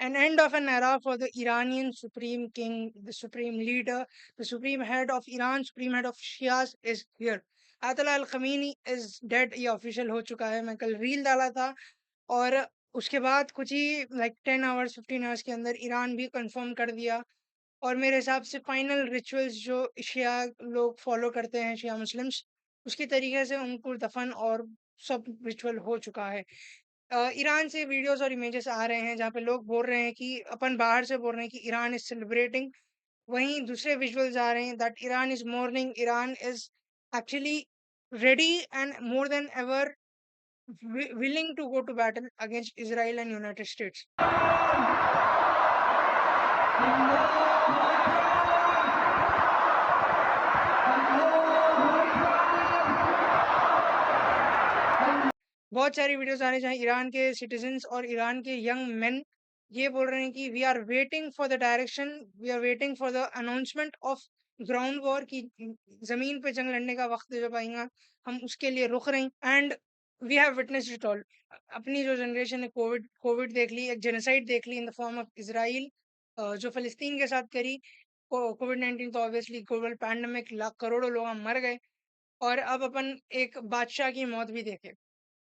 An end of an era for the Iranian supreme king, the supreme leader, the supreme head of Iran, supreme head of Shias is here. Ayatollah Al Khamenei is dead. ये official हो चुका है. मैं कल reel डाला था और उसके बाद कुछ ही 10 आवर्स 15 आवर्स के अंदर ईरान भी कंफर्म कर दिया. और मेरे हिसाब से फाइनल रिचुअल्स जो शिया लोग फॉलो करते हैं, शिया मुस्लिम्स, उसके तरीके से उनको दफन और सब रिचुअल हो चुका है. ईरान से वीडियोस और इमेजेस आ रहे हैं जहाँ पे लोग बोल रहे हैं कि अपन बाहर से बोल रहे हैं कि ईरान इज सेलिब्रेटिंग. वहीं दूसरे विजुअल्स आ रहे हैं that Iran is morning, Iran is actually ready and more than ever willing to go to battle against Israel and United States. बहुत सारी वीडियोस आ रही हैं जहाँ ईरान के सिटीजन्स और ईरान के यंग मेन ये बोल रहे हैं कि we are waiting for the direction, we are waiting for the announcement of ground war की जमीन पे जंग लड़ने का वक्त जब आएगा हम उसके लिए रुक रहे हैं. And we have witnessed it all. अपनी जो जनरेशन है कोविड कोविड देख ली, एक जेनोसाइड देख ली in the form of Israel जो फलस्तीन के साथ करी. कोविड-19 तो ऑब्वियसली ग्लोबल पैंडेमिक, लाख करोड़ों लोग मर गए. और अब अपन एक बादशाह की मौत भी देखे.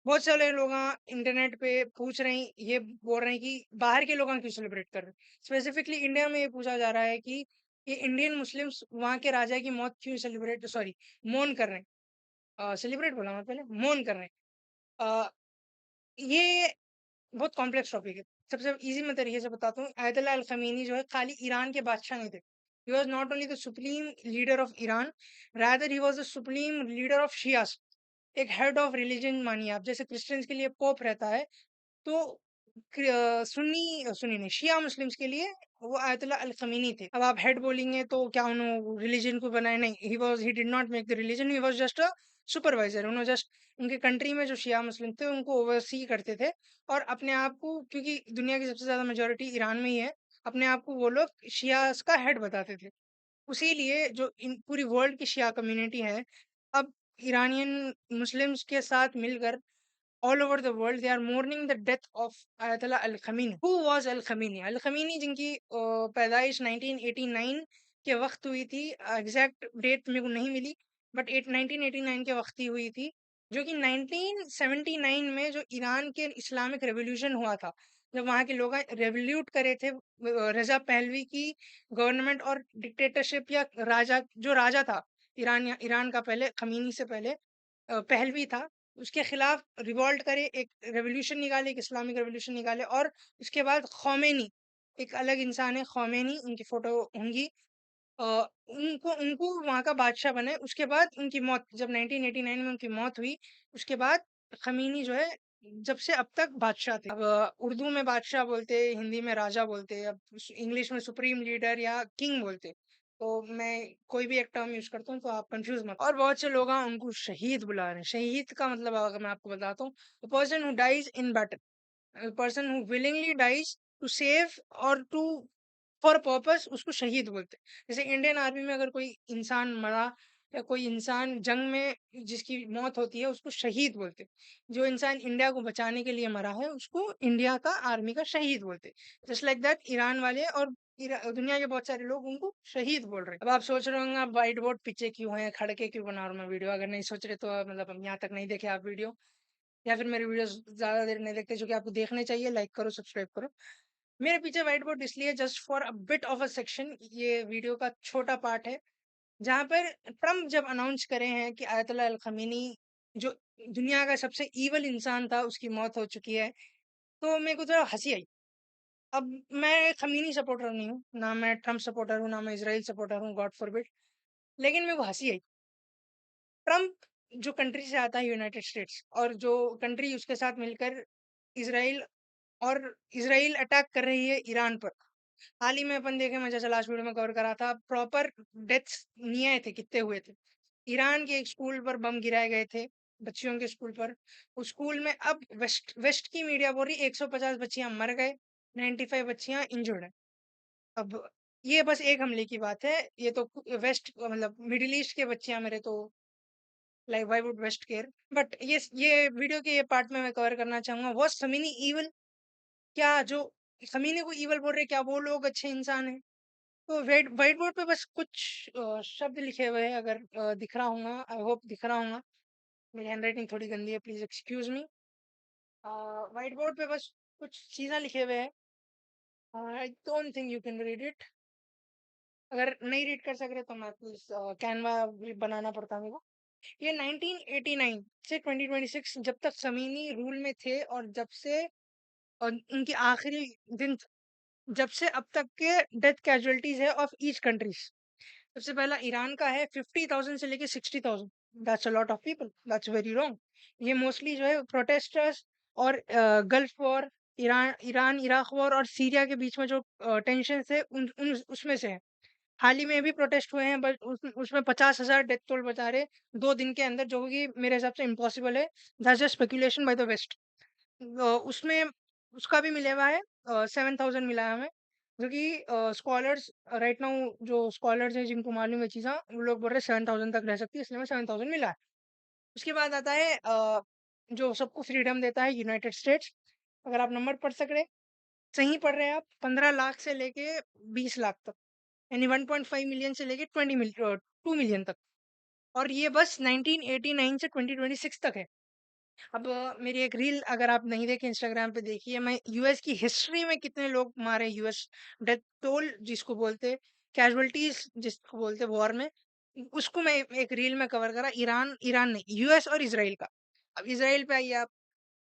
बहुत सारे लोग इंटरनेट पे पूछ रहे हैं, ये बोल रहे हैं कि बाहर के लोग क्यों सेलिब्रेट कर रहे हैं. स्पेसिफिकली इंडिया में ये पूछा जा रहा है कि ये इंडियन मुस्लिम्स वहाँ के राजा की मौत क्यों सेलिब्रेट, सॉरी, मौन कर रहे हैं. सेलिब्रेट बोला मैं पहले, मौन कर रहे हैं. अ, ये बहुत कॉम्प्लेक्स टॉपिक है. सबसे इजी मैं तरीके से बताता हूँ. आयतुल्लाह अल खमीनी जो है खाली ईरान के बादशाह नहीं थे. He was not only the supreme leader of Iran, rather he was the supreme leader of Shias. एक हेड ऑफ रिलीजन मानिए आप, जैसे क्रिश्चियंस के लिए पोप रहता है, तो सुन्नी सुन्नी नहीं, शिया मुस्लिम्स के लिए वो आयतुल्लाह अल खमीनी थे. अब आप हेड बोलेंगे तो क्या उन्होंने रिलीजन को बनाया? नहीं, he did not make the religion, he was just a supervisor. उन्होंने जस्ट उनके कंट्री में जो शिया मुस्लिम थे उनको ओवरसी करते थे. और अपने आप को, क्योंकि दुनिया की सबसे ज्यादा मेजोरिटी ईरान में ही है, अपने आप को वो लोग शियास का हेड बताते थे. उसी लिए जो इन पूरी वर्ल्ड की शिया कम्युनिटी है, अब ईरानियन मुस्लिम्स के साथ मिलकर all over the world they are mourning the death of Ayatollah Al Khamenei. Who was Al Khamenei? Al Khamenei जिनकी पैदाइश 1989 के वक्त हुई थी. एग्जैक्ट डेट मेरे को नहीं मिली, बट 1989 के वक्त ही हुई थी. जो कि 1979 में जो ईरान के इस्लामिक रेवोल्यूशन हुआ था, जब वहाँ के लोग रेवोल्यूट करे थे रजा पहलवी की गवर्नमेंट और डिक्टेटरशिप, या राजा जो राजा था ईरान, या ईरान का पहले खमीनी से पहले पहलवी था, उसके खिलाफ रिवॉल्ट करे, एक रेवोल्यूशन निकाले, एक इस्लामिक रेवोल्यूशन निकाले. और उसके बाद खौमेनी, एक अलग इंसान है खौमेनी, उनकी फोटो होंगी. अ, उनको उनको वहाँ का बादशाह बने. उसके बाद उनकी मौत जब 1989 में उनकी मौत हुई, उसके बाद खमीनी जो है जब से अब तक बादशाह थे. अब उर्दू में बादशाह बोलते, हिंदी में राजा बोलते, अब इंग्लिश में सुप्रीम लीडर या किंग बोलते. तो मैं कोई भी एक टर्म यूज करता हूँ तो आप कंफ्यूज मत. और बहुत से लोग उनको शहीद बुला रहे हैं. शहीद का मतलब अगर मैं आपको बताता हूँ, the person who dies in battle, person who willingly dies to save और टू फॉर पर्पस, उसको शहीद बोलते हैं. जैसे इंडियन आर्मी में अगर कोई इंसान मरा या कोई इंसान जंग में जिसकी मौत होती है उसको शहीद बोलते हैं. जो इंसान इंडिया को बचाने के लिए मरा है उसको इंडिया का आर्मी का शहीद बोलते हैं. जस्ट लाइक दैट ईरान वाले और दुनिया के बहुत सारे लोग उनको शहीद बोल रहे हैं. अब आप सोच रहे होंगे आप व्हाइट बोर्ड पीछे क्यों है, खड़के क्यों बना रहा हूँ मैं वीडियो. अगर नहीं सोच रहे तो मतलब हम यहाँ तक नहीं देखे आप वीडियो, या फिर मेरे वीडियोस ज्यादा देर नहीं देखते, जो कि आपको देखने चाहिए. लाइक करो, सब्सक्राइब करो. मेरे पीछे व्हाइट बोर्ड इसलिए just for a bit of a section, ये वीडियो का छोटा पार्ट है जहां पर ट्रम्प जब अनाउंस करे हैं कि आयतुल्लाह अल खमीनी जो दुनिया का सबसे ईवल इंसान था उसकी मौत हो चुकी है, तो मेरे को थोड़ा हंसी आई. अब मैं खमीनी सपोर्टर नहीं हूँ, ना मैं ट्रम्प सपोर्टर हूँ, ना मैं इसराइल सपोर्टर हूँ, गॉड फॉरबिड. लेकिन मेरे को हंसी आई. ट्रम्प जो कंट्री से आता है यूनाइटेड स्टेट्स, और जो कंट्री उसके साथ मिलकर इसराइल और इसराइल अटैक कर रही है ईरान पर. हाल ही में अपन देखे, मैं जैसे लास्ट वीडियो में कवर करा था, प्रॉपर डेथ्स नहीं आए थे, कितने हुए थे. ईरान के एक स्कूल पर बम गिराए गए थे, बच्चियों के स्कूल पर. उस स्कूल में अब वेस्ट वेस्ट की मीडिया बोल रही 150 बच्चियां मर गए, 95 बच्चियां इंजर्ड है. अब ये बस एक हमले की बात है, ये तो वेस्ट मतलब मिडिल ईस्ट के बच्चियां मेरे तो like why would waste care. But ये वीडियो के ये पार्ट में मैं कवर करना चाहूंगा, वॉज खमीनी इविल? क्या जो खमीनी को इवल बोल रहे, क्या वो लोग अच्छे इंसान हैं? तो व्हाइट व्हाइट बोर्ड पे बस कुछ शब्द लिखे हुए हैं, अगर दिख रहा होगा, आई होप दिख रहा होगा। मेरी हैंडराइटिंग थोड़ी गंदी है, please excuse me. White board पे बस कुछ चीज़ें लिखे हुए हैं। I don't think you can read it. अगर नहीं रीड कर सक रहे तो मैं प्लीज कैनवा भी बनाना पड़ता मेरे को। ये 1989 से 2026, जब तक समीनी रूल में थे और जब से उनके आखिरी दिन, जब से अब तक के डेथ कैजुअलिटीज है ऑफ ईच कंट्रीज। सबसे पहला ईरान का है 50,000 से लेके 60,000। That's a lot of people, that's very wrong. ये मोस्टली जो है प्रोटेस्टर्स और gulf war, Iran Iran Iraq war और सीरिया के बीच में जो टेंशन है उसमें से है। हाल ही में भी प्रोटेस्ट हुए हैं, बट उसमें 50,000 डेथ टोल बता रहे 2 दिन के अंदर, जो कि मेरे हिसाब से इम्पॉसिबल है। That's just speculation by the West. उसमें उसका भी मिला हुआ है, 7,000 मिला है हमें, जो कि स्कॉलर्स राइट नाउ, जो स्कॉलर्स हैं जिनको मालूम है चीज़ा, वो लोग बोल रहे 7,000 तक रह सकती है, इसलिए मैं 7,000 मिला है। उसके बाद आता है जो सबको फ्रीडम देता है, यूनाइटेड स्टेट्स। अगर आप नंबर पढ़ सक रहे, सही पढ़ रहे हैं आप, 15 लाख से लेके 20 लाख तक, यानी 1.5 मिलियन से लेके 2 मिलियन तक। और ये बस 1989 से 2026 तक है। अब मेरी एक रील अगर आप नहीं देखे इंस्टाग्राम पे, देखिए मैं यूएस की हिस्ट्री में कितने लोग मारे, यूएस डेथ टोल जिसको बोलते, कैजुअलिटीज जिसको बोलते वॉर में, उसको मैं एक रील में कवर करा। ईरान ईरान नहीं, यूएस और इसराइल का। अब इसराइल पे आइए आप,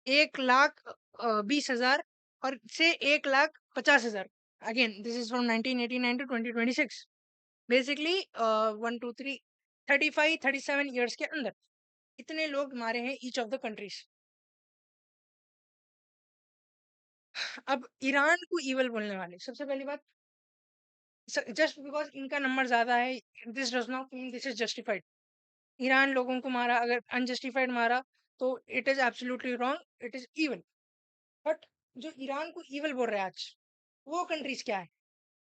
1,20,000 और से 1,50,000। Again this is from 1989 to 2026, बेसिकली 1 2 3 35 37 ईयर्स के अंदर इतने लोग मारे हैं ईच ऑफ द कंट्रीज। अब ईरान को इवल बोलने वाले, सबसे पहली बात, जस्ट बिकॉज इनका नंबर ज्यादा है, this does not mean this is justified. Iran लोगों को मारा, अगर अनजस्टिफाइड मारा तो it is absolutely wrong, it is evil. But जो ईरान को इवल बोल रहे हैं आज, वो कंट्रीज क्या है?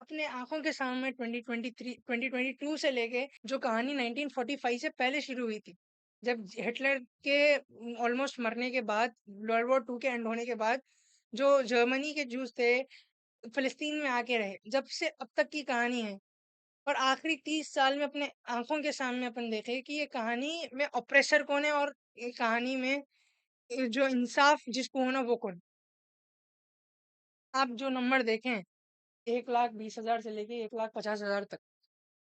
अपने आंखों के सामने 2023 2022 से लेके जो कहानी 1945 से पहले शुरू हुई थी, जब हिटलर के ऑलमोस्ट मरने के बाद, वर्ल्ड वॉर 2 के एंड होने के बाद, जो जर्मनी के जूस थे फिलिस्तीन में आके रहे, जब से अब तक की कहानी है। और आखिरी 30 साल में अपने आंखों के सामने अपन देखे कि ये कहानी में ऑपरेसर कौन है, और ये कहानी में जो इंसाफ जिसको होना वो कौन। आप जो नंबर देखें, 1,20,000 से लेके 1,50,000 तक,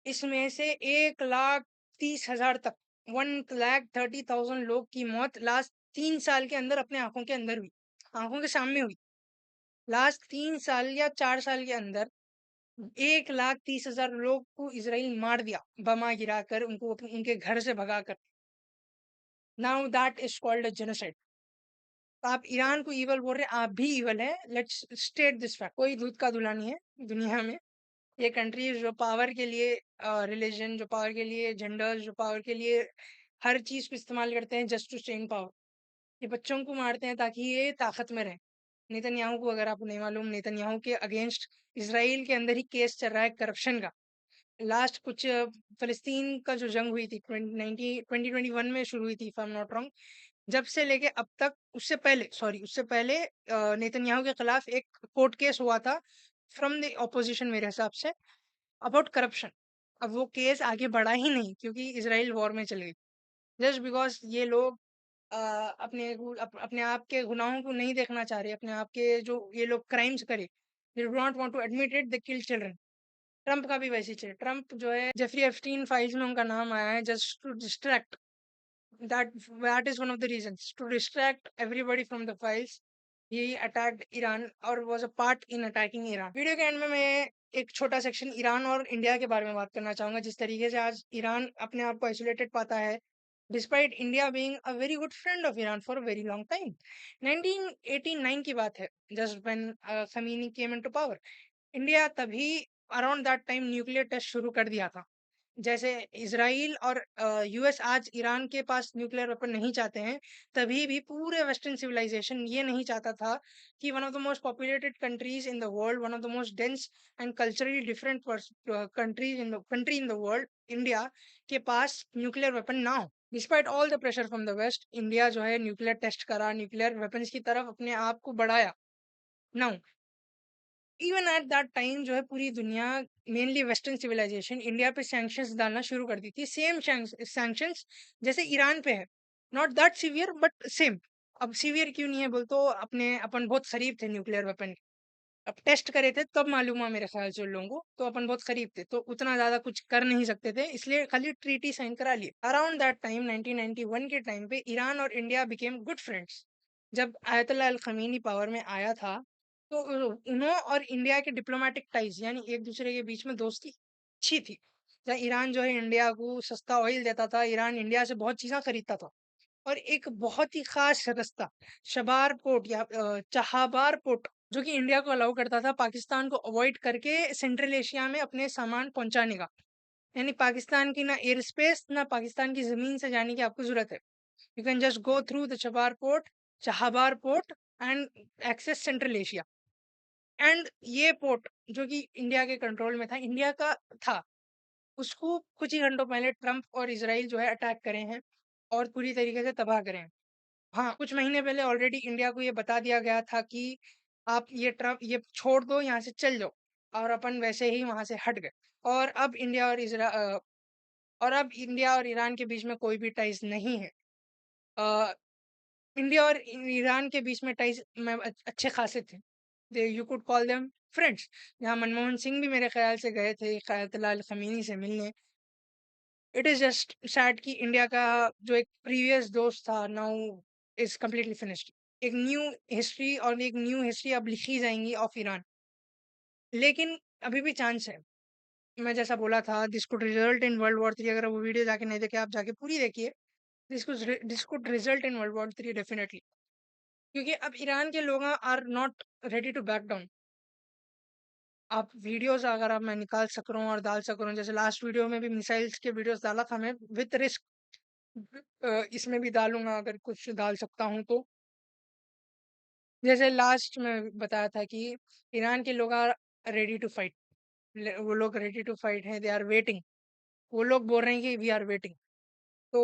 इसमें से 1,30,000 तक, 1,30,000 लोग की मौत लास्ट 3 साल के अंदर अपने आंखों के अंदर हुई, आंखों के सामने हुई। लास्ट 3 साल या 4 साल के अंदर 1,30,000 लोग को इसराइल मार दिया, बमा गिराकर, उनको उनके घर से भगाकर। Now that is called a genocide. तो आप ईरान को इवल बोल रहे हैं, आप भी इवल है। लेट्स स्टेट दिस फैक्ट, कोई दूध का दूल्हा नहीं है दुनिया में। ये कंट्री जो पावर के लिए, रिलीजन जो पावर के लिए, जेंडर जो पावर के लिए, हर चीज को इस्तेमाल करते हैं just to stay in power. ये बच्चों को मारते हैं ताकि ये ताकत में रहे। नेतन्याहू को, अगर आपको नहीं मालूम, नेतन्याहू के अगेंस्ट इसराइल के अंदर ही केस चल रहा है करप्शन का। लास्ट कुछ फिलिस्तीन का जो जंग हुई थी 2021 में शुरू हुई थी, if I am not wrong, जब से लेके अब तक, उससे पहले नेतन्याहू के खिलाफ एक कोर्ट केस हुआ था फ्रॉम द ऑपोजिशन मेरे हिसाब से, अबाउट करप्शन। अब वो केस आगे बढ़ा ही नहीं क्योंकि इसराइल वॉर में चल गई, जस्ट बिकॉज ये लोग अपने आप के गुनाहों को नहीं देखना चाह रहे, अपने आप के जो ये लोग क्राइम्स करे, they do not want to admit it, they kill children. Trump का भी वैसे ही है। ट्रम्प जो है, जेफरी एप्स्टीन फाइल्स में उनका नाम आया है just to distract, that that is one of the reasons to distract everybody from the files. He attacked Iran or was a part in attacking Iran. Video के and में मैं एक छोटा सेक्शन ईरान और इंडिया के बारे में बात करना चाहूंगा, जिस तरीके से आज ईरान अपने आप को आइसोलेटेड पाता है, despite India being a very good friend of Iran for a very long time. 1989 की बात है, just when Khomeini came into power. India तभी around that time nuclear test शुरू कर दिया था। जैसे इसराइल और यूएस आज ईरान के पास न्यूक्लियर वेपन नहीं चाहते हैं, तभी भी पूरे वेस्टर्न सिविलाइजेशन ये नहीं चाहता था कि one of the most populated countries in the world, one of the most dense and culturally different country in the world, India के पास न्यूक्लियर वेपन ना हो। Despite all the pressure from the West, India जो है nuclear test करा, nuclear weapons की तरफ अपने आप को बढ़ाया। Now even at that time जो है पूरी दुनिया, मेनली वेस्टर्न सिविलाइजेशन, इंडिया पे सैंक्शंस डालना शुरू कर दी थी। सेम सैंक्शंस जैसे ईरान पे है, not that severe but same. अब सीवियर क्यों नहीं है बोल तो अपन बहुत करीब थे न्यूक्लियर वेपन। अब टेस्ट करे थे तब मालूम हुआ मेरे ख्याल से उन लोगों को, तो अपन बहुत करीब थे, तो उतना ज्यादा कुछ कर नहीं सकते थे, इसलिए खाली ट्रीटी साइन करा लिए। अराउंड दैट टाइम 1991 के टाइम पे ईरान और इंडिया बिकेम गुड फ्रेंड्स। जब आयतुल्लाह अल खमीनी पावर में आया था, तो उन्हों और इंडिया के डिप्लोमेटिक टाइज यानी एक दूसरे के बीच में दोस्ती अच्छी थी। जहाँ ईरान जो है इंडिया को सस्ता ऑयल देता था, ईरान इंडिया से बहुत चीज़ें खरीदता था। और एक बहुत ही खास रास्ता शबार पोर्ट या चाहाबार पोर्ट, जो कि इंडिया को अलाउ करता था पाकिस्तान को अवॉइड करके सेंट्रल एशिया में अपने सामान पहुंचाने का। यानी पाकिस्तान की ना एयर स्पेस ना पाकिस्तान की जमीन से जाने की आपको जरूरत है। You can just go through the Chabahar port, Chabahar port and access Central Asia. And ये पोर्ट जो कि इंडिया के कंट्रोल में था, इंडिया का था, उसको कुछ ही घंटों पहले ट्रंप और इसराइल जो है अटैक करे हैं और पूरी तरीके से तबाह करे हैं। हाँ, कुछ महीने पहले ऑलरेडी इंडिया को ये बता दिया गया था कि आप ये छोड़ दो, यहाँ से चल जाओ, और अपन वैसे ही वहां से हट गए। और अब इंडिया और ईरान के बीच में कोई भी टाइज नहीं है। अ, इंडिया और ईरान के बीच में टाइज में अच्छे खासे थे। They you could call them friends. यहाँ मनमोहन सिंह भी मेरे ख्याल से गए थे आयतुल्लाह अल खमीनी से मिलने। इट इज जस्ट सैड कि इंडिया का जो एक प्रीवियस दोस्त था नाउ इज कम्प्लीटली फिनिश्ड। एक न्यू हिस्ट्री और एक न्यू हिस्ट्री अब लिखी जाएंगी ऑफ ईरान। लेकिन अभी भी चांस है। मैं जैसा बोला था, this could result in world war 3। अगर वो वीडियो जाके नहीं देखे, आप जाके पूरी देखिए। This could result in world war 3 definitely. क्योंकि अब ईरान के लोग are not ready to back down. आप वीडियोस अगर आप मैं निकाल सक रहा हूँ और डाल सक रहा हूँ, जैसे लास्ट वीडियो में भी मिसाइल्स के वीडियोस डाला था मैं विथ रिस्क। इसमें भी डालूंगा अगर कुछ डाल सकता हूँ तो। जैसे लास्ट में बताया था कि ईरान के लोग आर रेडी टू फाइट। वो लोग रेडी टू फाइट हैं, दे आर वेटिंग। वो लोग बोल रहे हैं कि वी आर वेटिंग। तो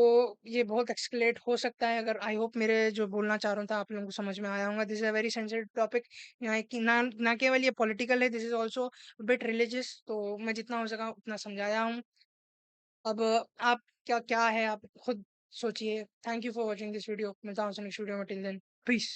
ये बहुत एक्सकलेट हो सकता है। अगर आई होप मेरे जो बोलना चाह रहा था आप लोगों को समझ में आया होगा। This is a very sensitive topic. यहाँ कि ना केवल ये पॉलिटिकल है, this is also bit religious. तो मैं जितना हो सका उतना समझाया हूँ। अब आप क्या क्या है आप खुद सोचिए। Thank you for watching this video. मिलता हूँ नेक्स्ट वीडियो में। Till then piece.